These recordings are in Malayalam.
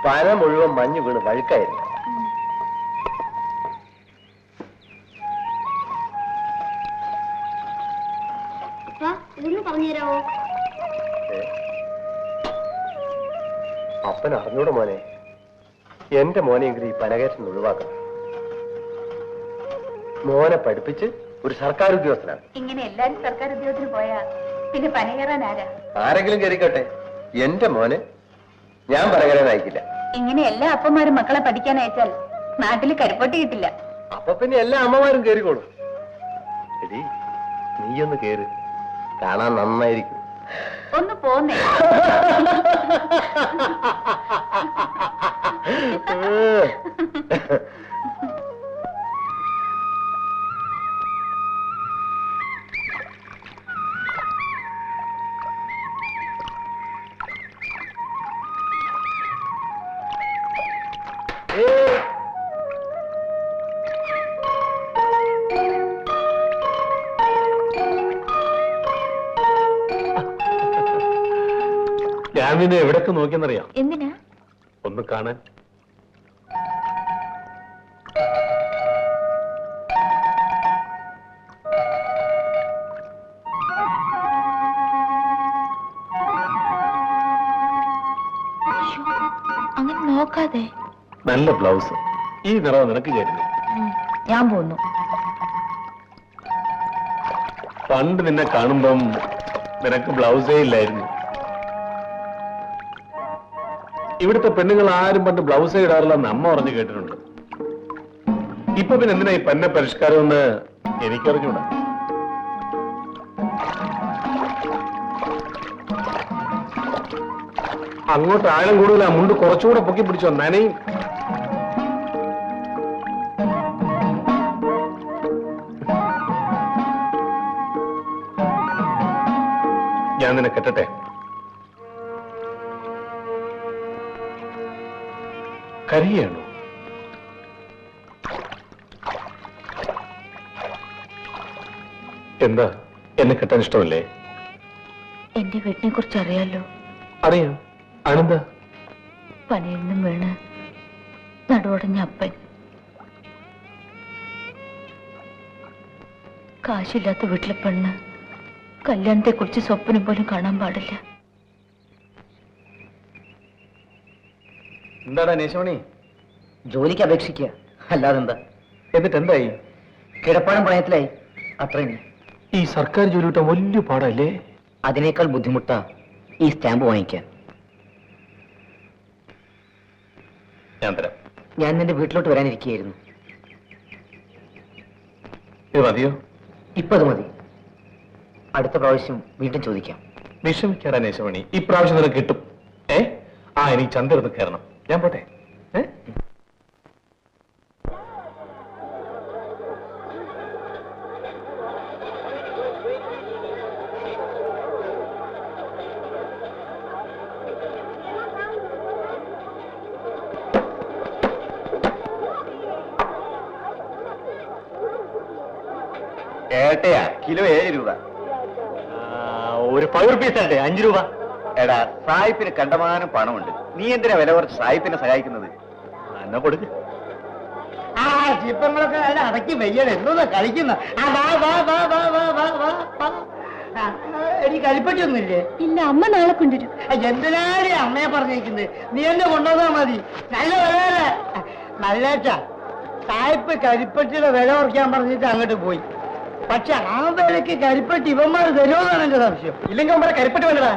പന മുഴുവൻ മഞ്ഞ് വീണ് വഴുക്കായിരുന്നു. പറഞ്ഞുതരാവോ? അപ്പൻ അറിഞ്ഞൂടെ മോനെ, എന്റെ മോനെങ്കിലും ഈ പനകേറ്റം ഒഴിവാക്കണം. മോനെ പഠിപ്പിച്ച് ഒരു സർക്കാർ ഉദ്യോഗസ്ഥനാണ്. ഇങ്ങനെ എല്ലാരും സർക്കാർ ഉദ്യോഗത്തിന് പോയാ പിന്നെ പനകേറാൻ ആരാ? ആരെങ്കിലും കയറിക്കോട്ടെ, എന്റെ മോനെ ഞാൻ പനകേറാൻ അയക്കില്ല. ഇങ്ങനെ എല്ലാ അപ്പന്മാരും മക്കളെ പഠിക്കാൻ അയച്ചാൽ നാട്ടില് കരിപ്പൊട്ടി കിട്ടില്ല. അപ്പൊ പിന്നെ എല്ലാ അമ്മമാരും കയറിക്കോളും. എടി നീയൊന്ന് കേറ്, കാണാൻ നന്നായിരിക്കും. ഒന്ന് പോന്നേ. ഞാൻ നിന്നെ എവിടൊക്കെ നോക്കിയെന്നറിയാം. എന്തിനാ? ഒന്ന് കാണാൻ. അങ്ങനെ നോക്കാതെ. നല്ല ബ്ലൗസ്, ഈ നിറം നിനക്ക് ചേരുന്നു. ഞാൻ പോന്നു. പണ്ട് നിന്നെ കാണുമ്പം നിനക്ക് ബ്ലൗസേ ഇല്ലായിരുന്നു. ഇവിടുത്തെ പെണ്ണുങ്ങൾ ആരും പണ്ട് ബ്ലൗസേ ഇടാറില്ലെന്ന് അമ്മ പറഞ്ഞു കേട്ടിട്ടുണ്ട്. ഇപ്പൊ പിന്നെ എന്തിനാ ഈ പന്ന പരിഷ്കാരം എന്ന് എനിക്കറിഞ്ഞൂടാ. അങ്ങോട്ട് ആഴം കൂടുതലാ, മുണ്ട് കുറച്ചുകൂടെ പൊക്കി പിടിച്ചോ, നനയും. ഞാൻ നിന്നെ കെട്ടട്ടെ? കരിയാണോ? എന്താ, എന്നെ കെട്ടാൻ ഇഷ്ടമല്ലേ? എന്റെ വീട്ടിനെ കുറിച്ച് അറിയാലോ. അറിയാം. ആണെന്താ? പനയിൽ നിന്നും വീണ് നടുവടഞ്ഞ അപ്പൻ, കാശില്ലാത്ത വീട്ടിലെ പെണ്ണ്, കല്യാണത്തെ കുറിച്ച് സ്വപ്നം പോലും കാണാൻ പാടില്ല. എന്താടാ നേശമണി, ജോലിക്ക് അപേക്ഷിക്കുക, അല്ലാതെന്താ? എന്നിട്ട് എന്തായി? കിടപ്പാടം പണയത്തിലായി, അത്രയും. ഈ സർക്കാർ ജോലി കിട്ടാൻ വലിയ പാടല്ലേ? അതിനേക്കാൾ ബുദ്ധിമുട്ടാ ഈ സ്റ്റാമ്പ് വാങ്ങിക്കാൻ. ഞാൻ തരാം. ഞാൻ നിന്റെ വീട്ടിലോട്ട് വരാനിരിക്കുകയായിരുന്നു. ഇത് മതിയോ? ഇപ്പൊ അത് മതി, അടുത്ത പ്രാവശ്യം വീണ്ടും ചോദിക്കാം. വിഷമിക്കാടാ നേശമണി, ഇപ്രാവശ്യം നിനക്ക് കിട്ടും. എനിക്ക് ചന്തെടുത്ത് കയറണം. ഞാൻ പോട്ടെ. ഏട്ടയാ, കിലോ 7 രൂപ. ഒരു 5 റുപ്പീസ് ആട്ടെ, 5 രൂപ. എടാ, സായിപ്പിന് കണ്ടമാനം പണമുണ്ട്, നീ എന്തിനാ വില കുറച്ച് സായിപ്പിനെ സഹായിക്കുന്നത്? എന്നാ കൊടുക്ക്. ചിപ്പങ്ങളൊക്കെ നല്ല അടക്കി വെയ്യണം, എന്തോന്നാ കളിക്കുന്ന? എനിക്ക് കരിപ്പറ്റിയൊന്നുമില്ലേ? ഇല്ല, അമ്മ നാളെ കൊണ്ടുവരും. എന്തിനാണ് അമ്മയെ പറഞ്ഞേക്കുന്നത്? നീ എന്നെ കൊണ്ടുവന്നാ മതി. നല്ല വില നല്ല സായിപ്പ് കരിപ്പറ്റിയുടെ വില കുറയ്ക്കാൻ പറഞ്ഞിട്ട് അങ്ങോട്ട് പോയി. പക്ഷെ ആ വിലക്ക് കരിപ്പറ്റി ഇവന്മാർ തരുമെന്നാണ് എന്റെ സംശയം. ഇല്ലെങ്കിൽ അവന്മാരെ കരിപ്പറ്റി വേണ്ടടാ,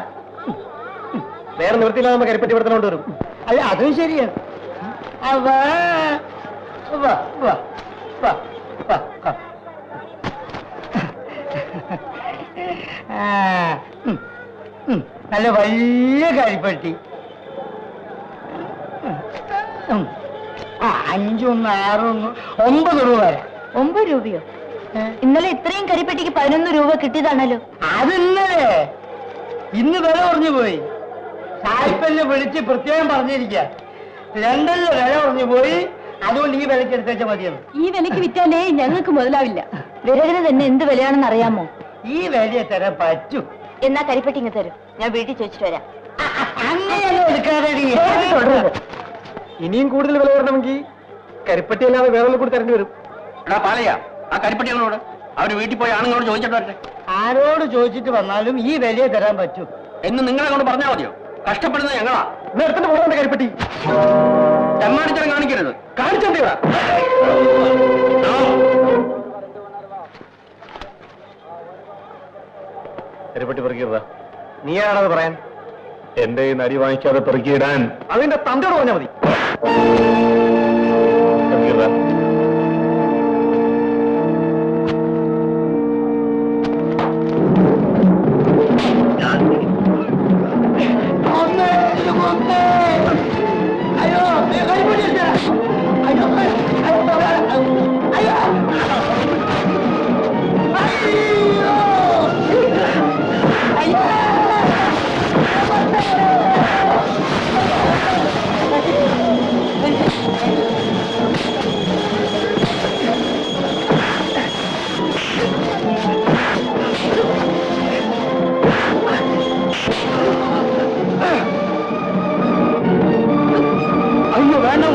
വേറെ നിവൃത്തിയില്ലാതെ നമ്മ കരിപ്പറ്റി ഇവിടെ കൊണ്ടുവരും. അല്ല, അതും ശരിയാണ്. നല്ല വലിയ കരിപ്പട്ടി. 5, 6, 9 രൂപ. 9 രൂപയോ? ഇന്നലെ ഇത്രയും കരിപ്പെട്ടിക്ക് 11 രൂപ കിട്ടിയതാണല്ലോ. അത് ഇന്നലെ, ഇന്ന് വില കുറഞ്ഞു പോയി. സായിപ്പന്നെ വിളിച്ച് പ്രത്യേകം പറഞ്ഞിരിക്കുക, ലണ്ടനിലെ വില കുറഞ്ഞു പോയി, അതുകൊണ്ട് ഈ വിലക്ക് എടുത്തേച്ചാൽ മതിയെന്ന്. ഈ വിലക്ക് വിറ്റാലേ ഞങ്ങൾക്ക് മുതലാവില്ല. വിറകിന് തന്നെ എന്ത് വിലയാണെന്ന് അറിയാമോ? ഈ വിലയെ തരാൻ പറ്റൂ. എന്നാ കരിപ്പെട്ടി ഇങ്ങ് തരും, ഞാൻ വീട്ടിൽ ചോദിച്ചിട്ട് വരാം. അങ്ങനെയൊന്നും എടുക്കാതെടി. ഇനിയും കൂടുതൽ വില വരണമെങ്കിൽ കരിപ്പട്ടി അല്ലാതെ വേറെ കൂടി തരേണ്ടി വരും. എടാ പാലയ്യ, ആ കരിപ്പട്ടികളോട് അവര് വീട്ടിൽ പോയി ആണുങ്ങളോട് ചോദിച്ചിട്ട് വരട്ടെ. ആരോട് ചോദിച്ചിട്ട് വന്നാലും ഈ വിലയെ തരാൻ പറ്റൂ. എന്ന് നിങ്ങളെ കൊണ്ട് പറഞ്ഞാൽ മതിയോ? കഷ്ടപ്പെടുന്നത് ഞങ്ങളാ. എടുത്തിട്ട് പോകണ്ട കരിപ്പട്ടി. തെമ്മാടിത്തരം കാണിക്കരുത്. കാണിച്ചോണ്ടിയാ കരിപ്പട്ടി പെറുക്കിയതാ. നീയാണത് പറയാൻ? എന്റെ ഈ നരി വാങ്ങിക്കാതെ പെറുക്കിയിടാൻ അതിന്റെ തന്തയോട് പറഞ്ഞാൽ മതി. പെറുക്കിയതാ. ഒന്ന്, ഇത് ഒന്ന്. അയ്യോ, കൈപിടി എടുത്തേ. അയ്യോ, അയ്യോ, അയ്യോ. അയ്യോ. അയ്യോ വേണ്ട.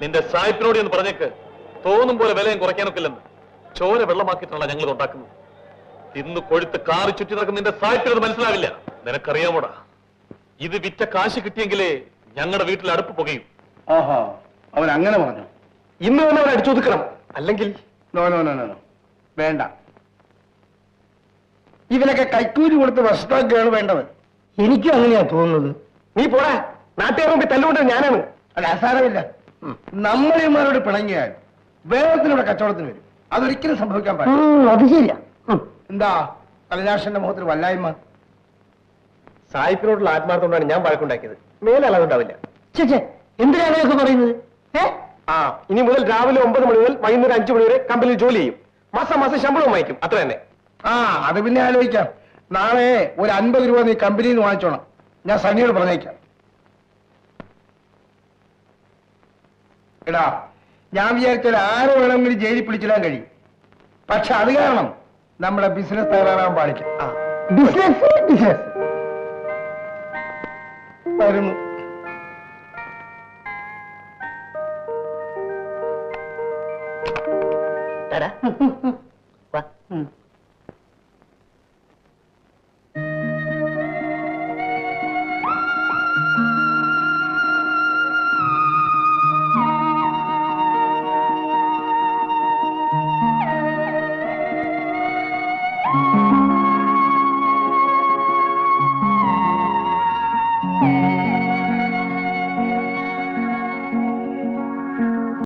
നിന്റെ സായിപ്പിനോട് എന്ന് പറഞ്ഞേക്ക് തോന്നും പോലെ വിലയും കുറയ്ക്കാനൊക്കില്ലെന്ന്. ചോര വെള്ളമാക്കിയിട്ടുള്ള ഞങ്ങൾ ഉണ്ടാക്കുന്നത്. ഇന്ന് കൊഴുത്ത് കാറി ചുറ്റി നടക്കുന്ന നിന്റെ സായിപ്പിനത് മനസ്സിലാവില്ല. നിനക്കറിയാമോടാ, ഇത് വിറ്റ കാശ് കിട്ടിയെങ്കിലേ ഞങ്ങളുടെ വീട്ടിൽ അടുപ്പ് പുകയും. ഓഹോ, അവൻ അങ്ങനെ പറഞ്ഞു. ഇന്ന് തന്നെ അവരെ അടിച്ചൊതുക്കണം. അല്ലെങ്കിൽ നോ നോ നോ നോ, വേണ്ട. ഇവനൊക്കെ കൈക്കൂലി കൊടുത്ത് വശത്താക്കുകയാണ് വേണ്ടത്. എനിക്കും അങ്ങനെയാ തോന്നുന്നത്. നീ പോടാ. നാട്ടുകാർ മുമ്പിൽ തല്ലുകൊണ്ടത് ഞാനാണ്. അല്ല, അസാരമില്ല. നമ്മളിമാരോട് പിണങ്ങിയാൽ വേഗത്തിലൂടെ കച്ചവടത്തിന് വരും. അതൊരിക്കലും സംഭവിക്കാൻ പാടില്ല. അത് ശരിയാ. എന്താ കലനാശന്റെ മുഖത്തിൽ വല്ലായ്മ? സായിപ്പിനോടുള്ള ആത്മാർത്ഥം ഞാൻ വഴക്കുണ്ടാക്കിയത്. മേലെ അളവുണ്ടാവില്ല. ചേ, എന്തിനാ അങ്ങനെയൊക്കെ പറയുന്നത്? ആ, ഇനി മുതൽ രാവിലെ 9 മണി മുതൽ വൈകുന്നേരം 5 മണി വരെ കമ്പനിയിൽ ജോലി ചെയ്യും. മാസം മാസം ശമ്പളവും വാങ്ങിക്കും. അത്ര തന്നെ. ആ, അത് പിന്നെ ആലോചിക്കാം. നാളെ ഒരു 50 രൂപ നീ കമ്പനിയിൽ നിന്ന് വാങ്ങിച്ചോണം. ഞാൻ സണ്ണിയോട് പറഞ്ഞേക്കാം. എടാ, ഞാൻ വിചാരിച്ചാൽ ആരെ വേണമെങ്കിലും ജയിലിൽ പിടിച്ചിടാൻ കഴിയും. പക്ഷെ അത് കാരണം നമ്മുടെ ബിസിനസ് തകരാറാൻ പാടില്ല. ബിസിനസ് ബിസിനസ് വരുന്നു.